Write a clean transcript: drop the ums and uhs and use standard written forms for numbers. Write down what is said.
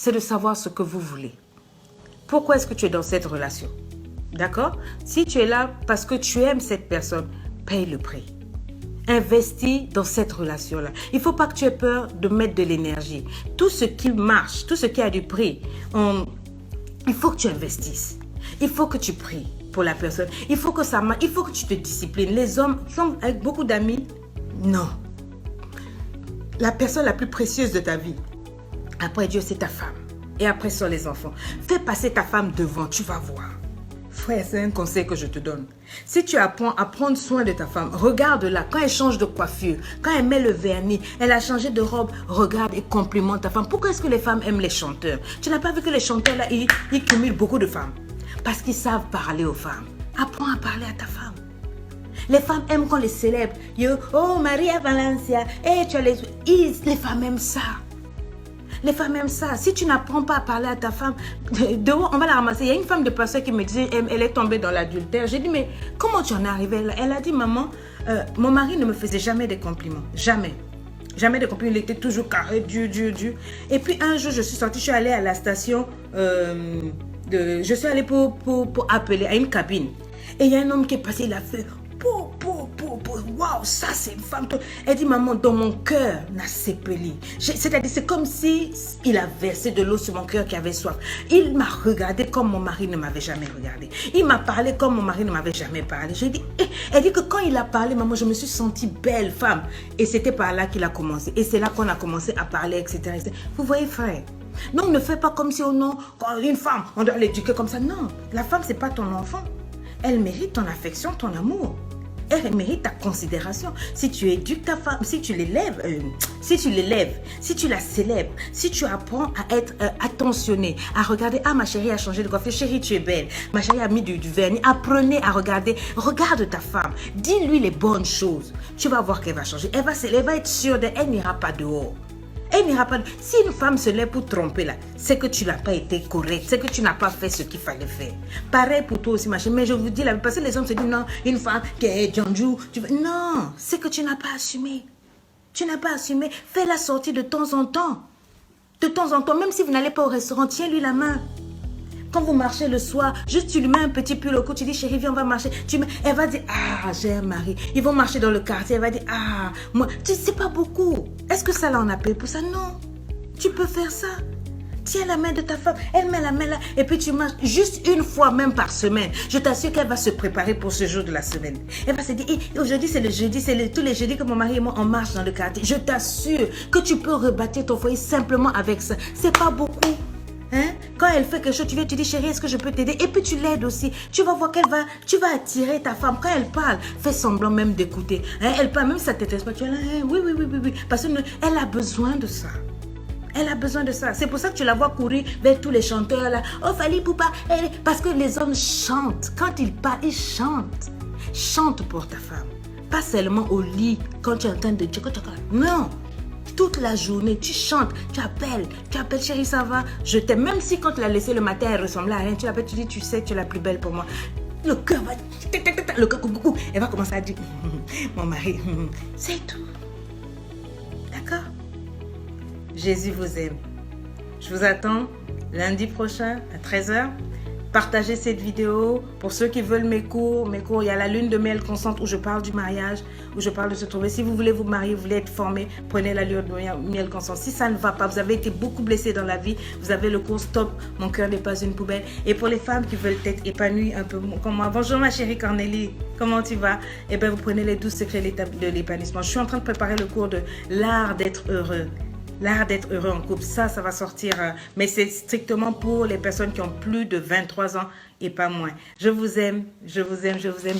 c'est de savoir ce que vous voulez. Pourquoi est-ce que tu es dans cette relation? D'accord? Si tu es là parce que tu aimes cette personne, paye le prix. Investis dans cette relation-là. Il ne faut pas que tu aies peur de mettre de l'énergie. Tout ce qui marche, tout ce qui a du prix, il faut que tu investisses. Il faut que tu pries pour la personne. Il faut que ça marche. Il faut que tu te disciplines. Les hommes qui sont avec beaucoup d'amis, non. La personne la plus précieuse de ta vie, après Dieu, c'est ta femme. Et après, ce sont les enfants. Fais passer ta femme devant, tu vas voir. Frère, c'est un conseil que je te donne. Si tu apprends à prendre soin de ta femme, regarde-la. Quand elle change de coiffure, quand elle met le vernis, elle a changé de robe, regarde et complimente ta femme. Pourquoi est-ce que les femmes aiment les chanteurs? Tu n'as pas vu que les chanteurs, là, ils cumulent beaucoup de femmes? Parce qu'ils savent parler aux femmes. Apprends à parler à ta femme. Les femmes aiment qu'on les célèbre. Oh, Maria Valencia. Hey, tu as les femmes aiment ça. Les femmes aiment ça. Si tu n'apprends pas à parler à ta femme, dehors, on va la ramasser. Il y a une femme de pasteur qui me disait, elle est tombée dans l'adultère. J'ai dit, mais comment tu en es arrivée là? Elle a dit, maman, mon mari ne me faisait jamais des compliments. Jamais. Jamais de compliments. Il était toujours carré, dur. Et puis un jour, je suis sortie, je suis allée à la station, je suis allée pour appeler à une cabine. Et il y a un homme qui est passé, il a fait... Waouh, ça c'est une femme. Elle dit, maman, dans mon cœur, n'a sépelé. C'est-à-dire, c'est comme si il a versé de l'eau sur mon cœur qui avait soif. Il m'a regardé comme mon mari ne m'avait jamais regardé. Il m'a parlé comme mon mari ne m'avait jamais parlé. Elle dit que quand il a parlé, maman, je me suis sentie belle femme. Et c'était par là qu'il a commencé. Et c'est là qu'on a commencé à parler, etc. Vous voyez, frère? Non, ne fais pas comme si, oh non, quand une femme, on doit l'éduquer comme ça. Non, la femme, c'est pas ton enfant. Elle mérite ton affection, ton amour. Elle mérite ta considération. Si tu éduques ta femme, si tu l'élèves, si tu la célèbres, si tu apprends à être attentionné, à regarder, ah ma chérie a changé de coiffure, chérie tu es belle, ma chérie a mis du vernis, apprenez à regarder, regarde ta femme, dis-lui les bonnes choses, tu vas voir qu'elle va changer, elle va être sûre d'elle, elle n'ira pas dehors. Elle n'ira pas. Si une femme se lève pour tromper là, c'est que tu n'as pas été correct, c'est que tu n'as pas fait ce qu'il fallait faire. Pareil pour toi aussi, machin. Mais je vous dis là, parce que les hommes se disent non, une femme qui est Janjou, non, c'est que tu n'as pas assumé. Tu n'as pas assumé. Fais-la sortir de temps en temps. De temps en temps, même si vous n'allez pas au restaurant, tiens-lui la main. Quand vous marchez le soir, juste tu lui mets un petit pull au cou, tu dis chérie viens on va marcher. Elle va dire ah j'ai un mari. Ils vont marcher dans le quartier, elle va dire ah moi, tu sais pas beaucoup. Est-ce que ça là on a payé pour ça? Non. Tu peux faire ça. Tiens la main de ta femme, elle met la main là et puis tu marches juste une fois même par semaine. Je t'assure qu'elle va se préparer pour ce jour de la semaine. Elle va se dire aujourd'hui c'est le jeudi, tous les jeudis que mon mari et moi on marche dans le quartier. Je t'assure que tu peux rebâtir ton foyer simplement avec ça. C'est pas beaucoup. Hein? Quand elle fait quelque chose, tu viens, tu dis chérie, est-ce que je peux t'aider? Et puis tu l'aides aussi. Tu vas voir tu vas attirer ta femme. Quand elle parle, fais semblant même d'écouter. Hein? Elle parle, même si ça ne t'intéresse pas, tu es là, hein? Oui. Parce qu'elle a besoin de ça. Elle a besoin de ça. C'est pour ça que tu la vois courir vers tous les chanteurs là. Oh, Fali Poupa. Parce que les hommes chantent. Quand ils parlent, ils chantent. Chante pour ta femme. Pas seulement au lit, quand tu es en train de... Non. Toute la journée, tu chantes, tu appelles chérie, ça va, je t'aime. Même si quand tu l'as laissée le matin, elle ressemblait à rien, tu l'appelles, tu dis, tu sais, tu es la plus belle pour moi. Le cœur va, elle va commencer à dire, mon mari, c'est tout. D'accord? Jésus vous aime. Je vous attends lundi prochain à 13h. Partagez cette vidéo. Pour ceux qui veulent mes cours, il y a la lune de miel consciente où je parle du mariage, où je parle de se trouver. Si vous voulez vous marier, vous voulez être formé, prenez la lune de miel consciente. Si ça ne va pas, vous avez été beaucoup blessé dans la vie, vous avez le cours Stop, mon cœur n'est pas une poubelle. Et pour les femmes qui veulent être épanouies un peu comme moi, bonjour ma chérie Cornélie, comment tu vas? Eh bien, vous prenez les 12 secrets de l'épanouissement. Je suis en train de préparer le cours de l'art d'être heureux. L'art d'être heureux en couple, ça va sortir, mais c'est strictement pour les personnes qui ont plus de 23 ans et pas moins. Je vous aime, je vous aime, je vous aime.